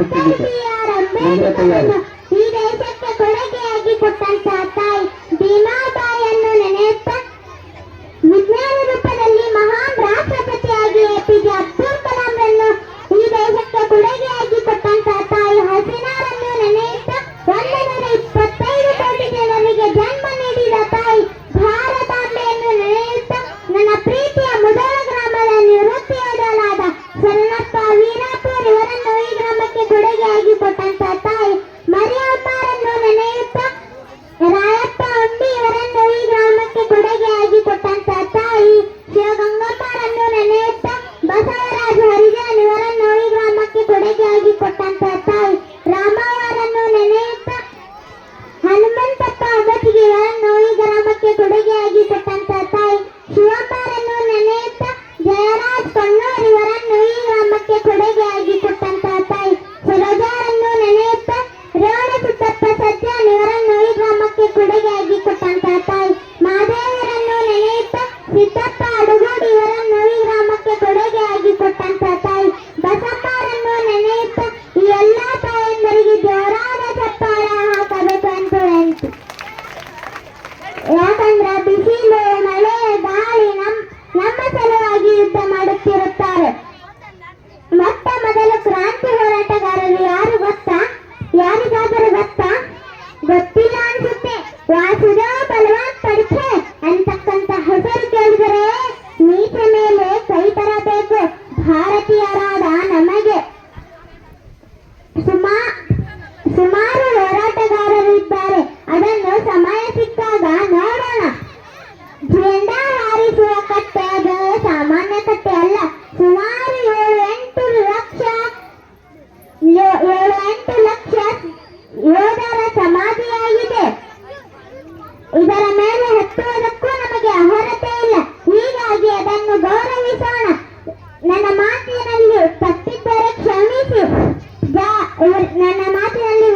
ಈ ದೇಶಕ್ಕೆ ಕೊಡುಗೆಯಾಗಿ ಕೊಟ್ಟಂತಹ ತಾಯಿ ಭೀಮಾಬಾಯಿಯನ್ನು ನೆನೆಯುತ್ತಾ ವಿಜ್ಞಾನ ರೂಪದಲ್ಲಿ ಮಹಾನ್ ರಾಷ್ಟ್ರಪತಿಯಾಗಿ ಎಪಿಜೆ ಅಬ್ದುಲ್ ಕಲಾಂರನ್ನು ಈ ದೇಶಕ್ಕೆ ಕೊಡುಗೆಯಾಗಿ ಕೊಟ್ಟಂತಹ ತಾಯಿ ಹಸೀನಾರನ್ನು ನೆನೆಯುತ್ತಾ 125 ಕೋಟಿ ಜನರಿಗೆ ಜನ್ಮ ನೀಡಿದ ತಾಯಿ ಭಾರತಾಂಬೆಯನ್ನು ನೆನೆಯುತ್ತಾ ನನ್ನ ಪ್ರೀತಿಯ ಮುದೋಳ ಗ್ರಾಮದ ನಿವೃತ್ತಿ ಯೋಧರಾದ ಶರಣಪ್ಪ ವೀರಾಪುರ್ ಇವರನ್ನು ಈ ಗ್ರಾಮಕ್ಕೆ ಕೊಡುಗೆಯಾಗಿ ಕೊಟ್ಟಂತಹ ತಾಯಿ ಮರಿಯಮ್ಮರನ್ನು ನೆನೆಯುತ್ತಾ ರಾಯಪ್ಪ ಉಂಡಿ ಇವರನ್ನು ಈ ಗ್ರಾಮಕ್ಕೆ ಕೊಡುಗೆಯಾಗಿ ಕೊಟ್ಟಂತಹ ತಾಯಿ ಶಿವಗಂಗಮ್ಮರನ್ನು ನೆನೆಯುತ್ತಾ ಬಸವರಾಜ ಹರಿಜನ್ ಇವರನ್ನು ಈ ಗ್ರಾಮಕ್ಕೆ ಕೊಡುಗೆಯಾಗಿ ಕೊಟ್ಟಂತಹ ತಾಯಿ ರಾಮವರನ್ನು ನೆನೆಯುತ್ತಾ ಹನುಮಂತಪ್ಪ ಅಗತಿಗೆ ಇವರನ್ನು ಈ ಗ್ರಾಮಕ್ಕೆ ಕೊಡುಗೆಯಾಗಿ ಕೊಟ್ಟಂತಹ ತಾಯಿ ಶಿವಮ್ಮರನ್ನು ನೆನೆಯುತ್ತಾ ಜಯರಾಜ್ ಕಣ್ಣೂರ್ ಇವರನ್ನು ಈ ಗ್ರಾಮಕ್ಕೆ ಕೊಡುಗೆಯಾಗಿ ಕೊಟ್ಟಂತಹ ತಾಯಿ ಸರೋಜಾರನ್ನು ನೆನೆಯುತ್ತಾ ರೇವಣಸಿದ್ದಪ್ಪ ಸಜ್ಜನ್ ಇವರನ್ನು ಈ ಗ್ರಾಮಕ್ಕೆ ಕೊಡುಗೆಯಾಗಿ ಕೊಟ್ಟಂತಹ ತಾಯಿ ಮಾದೇವರನ್ನು ನೆನೆಯುತ್ತಾ ಸಿದ್ದಪ್ಪ ಅಡುಗೋಡಿ ಇವರನ್ನು ಈ ಗ್ರಾಮಕ್ಕೆ ಕೊಡುಗೆಯಾಗಿ ಕೊಟ್ಟಂತಹ ತಾಯಿ ಬಸಮ್ಮರನ್ನು ನೆನೆಯುತ್ತಾ ಈ ಎಲ್ಲಾ ತಾಯಂದರಿಗೆ ಜೋರಾದ ಚಪ್ಪಾಳ ಹಾಕಬೇಕು ಅಂತ ಹೇಳ್ತು. ಯಾಕಂದ್ರೆ ಬಿಸಿಲು ಮಳೆ ಗಾಳಿ ನಮ್ಮ ಸಲುವಾಗಿ ಯುದ್ಧ ಮಾಡುತ್ತಿರುತ್ತಾರೆ. ಮೊಟ್ಟ ಮೊದಲು ಕ್ರಾಂತಿ ಹೋರಾಟಗಾರರು ಯಾರು ಗೊತ್ತಾ? ಯಾರಿಗಾದರೂ ಗೊತ್ತಾ? ಗೊತ್ತಿಲ್ಲ ಅನ್ಸುತ್ತೆ. ವಾಸುದೇವ ಬಲವಂತ್ ಪಡ್ಕೆ ಅಂತಕ್ಕಂತ ಹೆಸರು ಕೇಳಿದರೆ ನೀಚೆ ಮೇಲೆ ಕೈ ತರಬೇಕು. ಭಾರತೀಯರಾದ ನಮಗೆ ಸುಮಾರು ಹೋರಾಟಗಾರರು ಇದ್ದಾರೆ. ಅದನ್ನು ಸಮಯ ಸಿಕ್ಕಾಗ ನೋಡೋಣ. ಜೆಂಡಾ ಹಾರಿಸುವ ಕಟ್ಟೆ ಅದು ಸಾಮಾನ್ಯ ಕಟ್ಟೆ ಅಲ್ಲ. ಸುಮಾರು 7-8 ಲಕ್ಷ ಯೋಧರ ಸಮಾಧಿಯಾಗಿದೆ. ಇದರ ಮೇಲೆ ಹತ್ತುವುದಕ್ಕೂ ನಮಗೆ ಅರ್ಹತೆ ಇಲ್ಲ. ಹೀಗಾಗಿ ಅದನ್ನು ಗೌರವಿಸೋಣ. ನನ್ನ ಮಾತಿನಲ್ಲಿ ತಪ್ಪಿದ್ದರೆ ಕ್ಷಮಿಸಿ. ನನ್ನ ಮಾತಿನಲ್ಲಿ